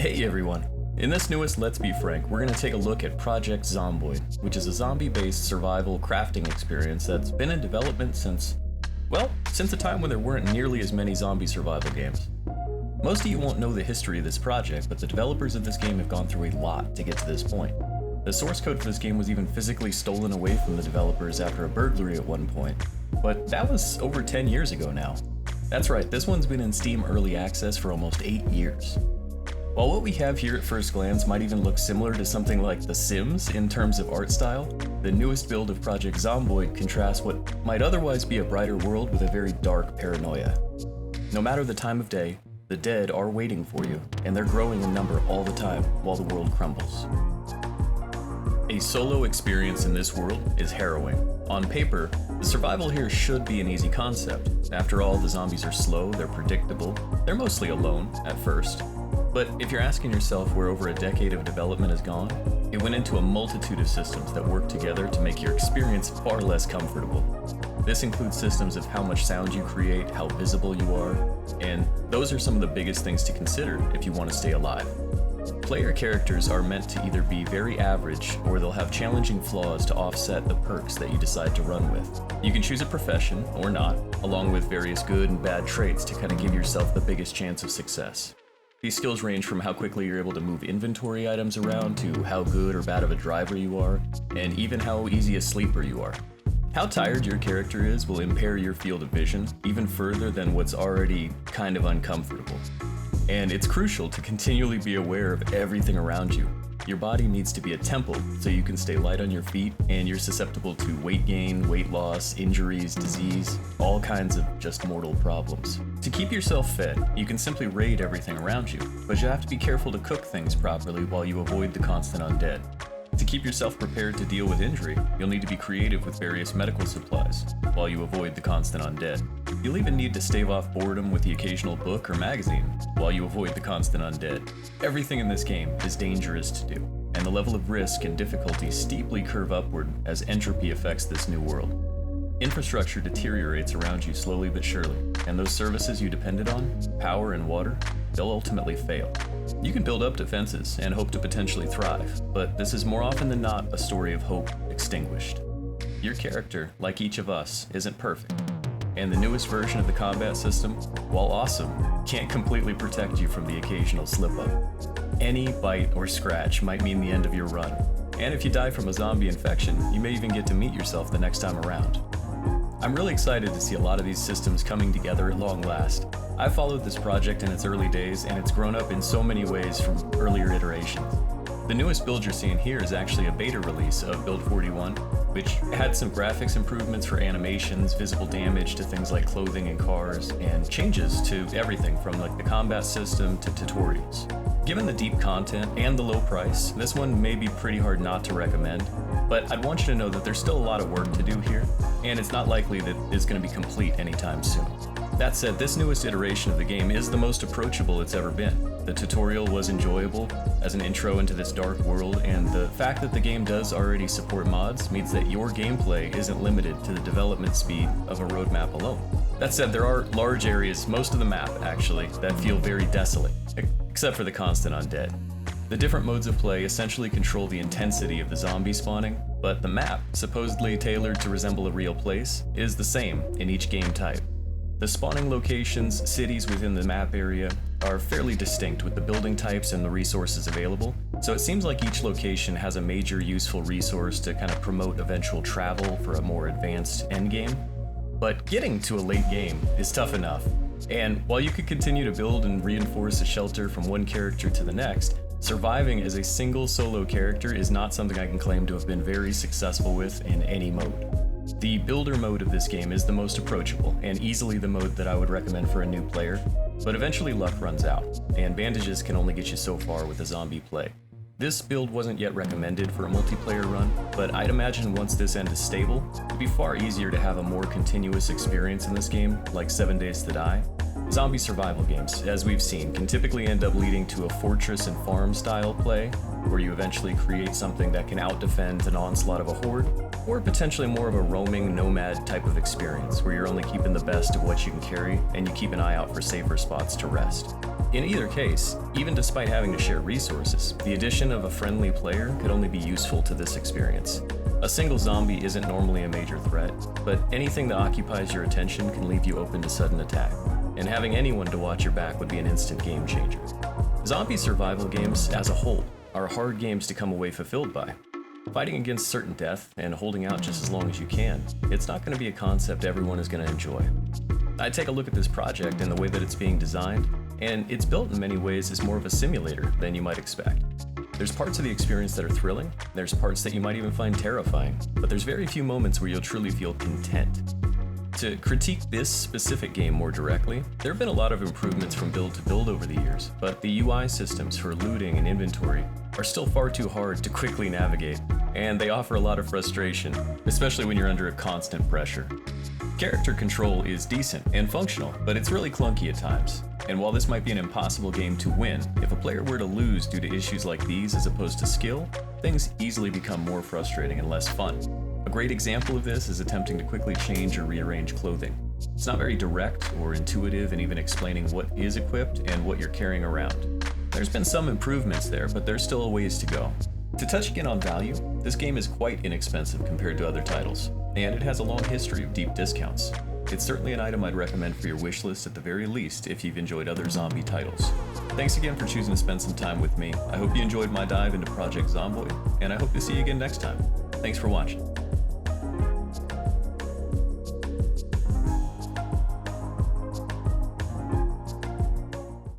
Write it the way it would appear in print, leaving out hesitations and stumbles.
Hey everyone! In this newest Let's Be Frank, we're going to take a look at Project Zomboid, which is a zombie-based survival crafting experience that's been in development since a time when there weren't nearly as many zombie survival games. Most of you won't know the history of this project, but the developers of this game have gone through a lot to get to this point. The source code for this game was even physically stolen away from the developers after a burglary at one point, but that was over 10 years ago now. That's right, this one's been in Steam Early Access for almost 8 years. While what we have here at first glance might even look similar to something like The Sims in terms of art style, the newest build of Project Zomboid contrasts what might otherwise be a brighter world with a very dark paranoia. No matter the time of day, the dead are waiting for you, and they're growing in number all the time while the world crumbles. A solo experience in this world is harrowing. On paper, the survival here should be an easy concept. After all, the zombies are slow, they're predictable, they're mostly alone at first. But if you're asking yourself where over a decade of development has gone, it went into a multitude of systems that work together to make your experience far less comfortable. This includes systems of how much sound you create, how visible you are, and those are some of the biggest things to consider if you want to stay alive. Player characters are meant to either be very average, or they'll have challenging flaws to offset the perks that you decide to run with. You can choose a profession, or not, along with various good and bad traits to kind of give yourself the biggest chance of success. These skills range from how quickly you're able to move inventory items around to how good or bad of a driver you are, and even how easy a sleeper you are. How tired your character is will impair your field of vision even further than what's already kind of uncomfortable. And it's crucial to continually be aware of everything around you. Your body needs to be a temple so you can stay light on your feet, and you're susceptible to weight gain, weight loss, injuries, disease, all kinds of just mortal problems. To keep yourself fed, you can simply raid everything around you, but you have to be careful to cook things properly while you avoid the constant undead. To keep yourself prepared to deal with injury, you'll need to be creative with various medical supplies, while you avoid the constant undead. You'll even need to stave off boredom with the occasional book or magazine, while you avoid the constant undead. Everything in this game is dangerous to do, and the level of risk and difficulty steeply curve upward as entropy affects this new world. Infrastructure deteriorates around you slowly but surely, and those services you depended on, power and water, they'll ultimately fail. You can build up defenses and hope to potentially thrive, but this is more often than not a story of hope extinguished. Your character, like each of us, isn't perfect, and the newest version of the combat system, while awesome, can't completely protect you from the occasional slip-up. Any bite or scratch might mean the end of your run, and if you die from a zombie infection, you may even get to meet yourself the next time around. I'm really excited to see a lot of these systems coming together at long last. I've followed this project in its early days, and it's grown up in so many ways from earlier iterations. The newest build you're seeing here is actually a beta release of Build 41, which had some graphics improvements for animations, visible damage to things like clothing and cars, and changes to everything from like the combat system to tutorials. Given the deep content and the low price, this one may be pretty hard not to recommend, but I'd want you to know that there's still a lot of work to do here, and it's not likely that it's going to be complete anytime soon. That said, this newest iteration of the game is the most approachable it's ever been. The tutorial was enjoyable as an intro into this dark world, and the fact that the game does already support mods means that your gameplay isn't limited to the development speed of a roadmap alone. That said, there are large areas, most of the map actually, that feel very desolate, except for the constant undead. The different modes of play essentially control the intensity of the zombie spawning, but the map, supposedly tailored to resemble a real place, is the same in each game type. The spawning locations, cities within the map area, are fairly distinct with the building types and the resources available, so it seems like each location has a major useful resource to kind of promote eventual travel for a more advanced endgame. But getting to a late game is tough enough, and while you could continue to build and reinforce a shelter from one character to the next, surviving as a single solo character is not something I can claim to have been very successful with in any mode. The builder mode of this game is the most approachable, and easily the mode that I would recommend for a new player, but eventually luck runs out, and bandages can only get you so far with a zombie play. This build wasn't yet recommended for a multiplayer run, but I'd imagine once this end is stable, it'd be far easier to have a more continuous experience in this game, like 7 Days to Die. Zombie survival games, as we've seen, can typically end up leading to a fortress and farm style play, where you eventually create something that can outdefend an onslaught of a horde, or potentially more of a roaming nomad type of experience where you're only keeping the best of what you can carry and you keep an eye out for safer spots to rest. In either case, even despite having to share resources, the addition of a friendly player could only be useful to this experience. A single zombie isn't normally a major threat, but anything that occupies your attention can leave you open to sudden attack, and having anyone to watch your back would be an instant game changer. Zombie survival games, as a whole, are hard games to come away fulfilled by. Fighting against certain death and holding out just as long as you can, it's not going to be a concept everyone is going to enjoy. I take a look at this project and the way that it's being designed, and it's built in many ways as more of a simulator than you might expect. There's parts of the experience that are thrilling, there's parts that you might even find terrifying, but there's very few moments where you'll truly feel content. To critique this specific game more directly, there have been a lot of improvements from build to build over the years, but the UI systems for looting and inventory are still far too hard to quickly navigate, and they offer a lot of frustration, especially when you're under a constant pressure. Character control is decent and functional, but it's really clunky at times. And while this might be an impossible game to win, if a player were to lose due to issues like these as opposed to skill, things easily become more frustrating and less fun. A great example of this is attempting to quickly change or rearrange clothing. It's not very direct or intuitive in even explaining what is equipped and what you're carrying around. There's been some improvements there, but there's still a ways to go. To touch again on value, this game is quite inexpensive compared to other titles, and it has a long history of deep discounts. It's certainly an item I'd recommend for your wishlist at the very least if you've enjoyed other zombie titles. Thanks again for choosing to spend some time with me. I hope you enjoyed my dive into Project Zomboid, and I hope to see you again next time. Thanks for watching.